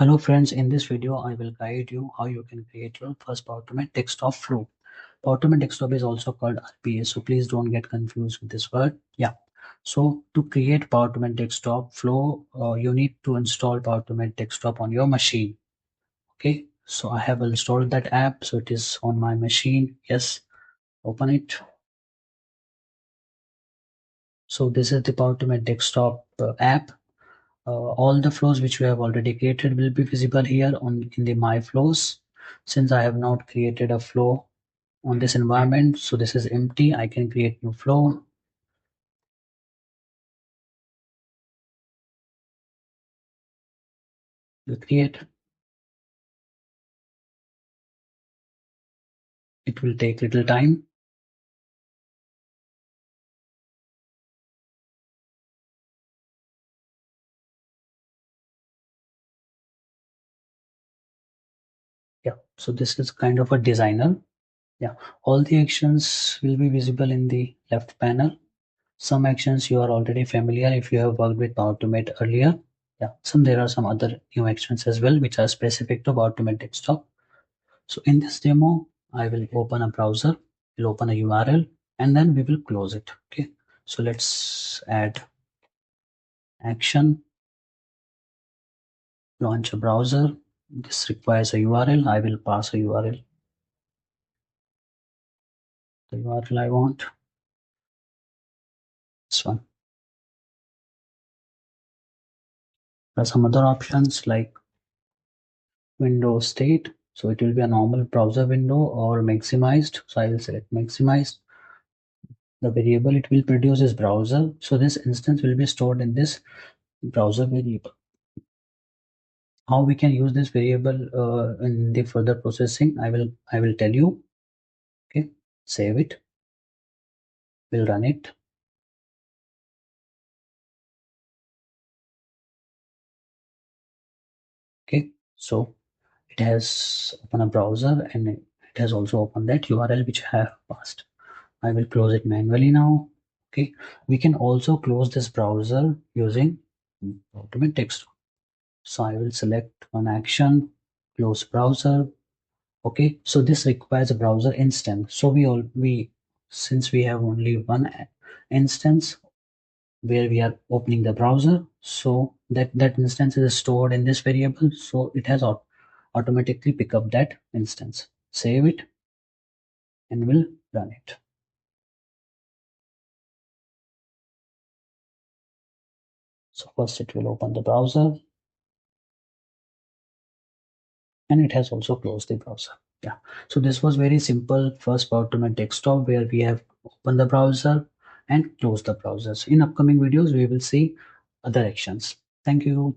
Hello friends, in this video I will guide you how you can create your first Power Automate desktop flow. Power Automate desktop is also called RPA, so please don't get confused with this word. So to create Power Automate desktop flow, you need to install Power Automate desktop on your machine. Okay, so I have installed that app, so it is on my machine. Yes, open it. So this is the Power Automate desktop app. All the flows which we have already created will be visible here in the my flows. Since I have not created a flow on this environment, so this is empty, I can create new flow. You create, it will take little time. Yeah, so this is kind of a designer. Yeah, all the actions will be visible in the left panel. Some actions you are already familiar if you have worked with Power Automate earlier. Yeah, there are some other new actions as well which are specific to Power Automate desktop. So in this demo, I will open a browser, we'll open a URL, and then we will close it. Okay, so let's add action, launch a browser. This requires a URL. I will pass a URL, the URL I want, this one. There are some other options like window state. So it will be a normal browser window or maximized. So I will select maximized. The variable it will produce is browser. So this instance will be stored in this browser variable. How we can use this variable in the further processing, I will tell you. Okay, save it, we'll run it. Okay, so it has opened a browser and it has also opened that URL which I have passed. I will close it manually now. Okay, we can also close this browser using Automate text. So I will select one action, close browser. Okay, so this requires a browser instance. So since we have only one instance where we are opening the browser, so that instance is stored in this variable, so it has automatically pick up that instance. Save it and we'll run it. So first it will open the browser and it has also closed the browser. Yeah, so this was very simple first Power Automate desktop where we have opened the browser and closed the browsers. In upcoming videos we will see other actions. Thank you.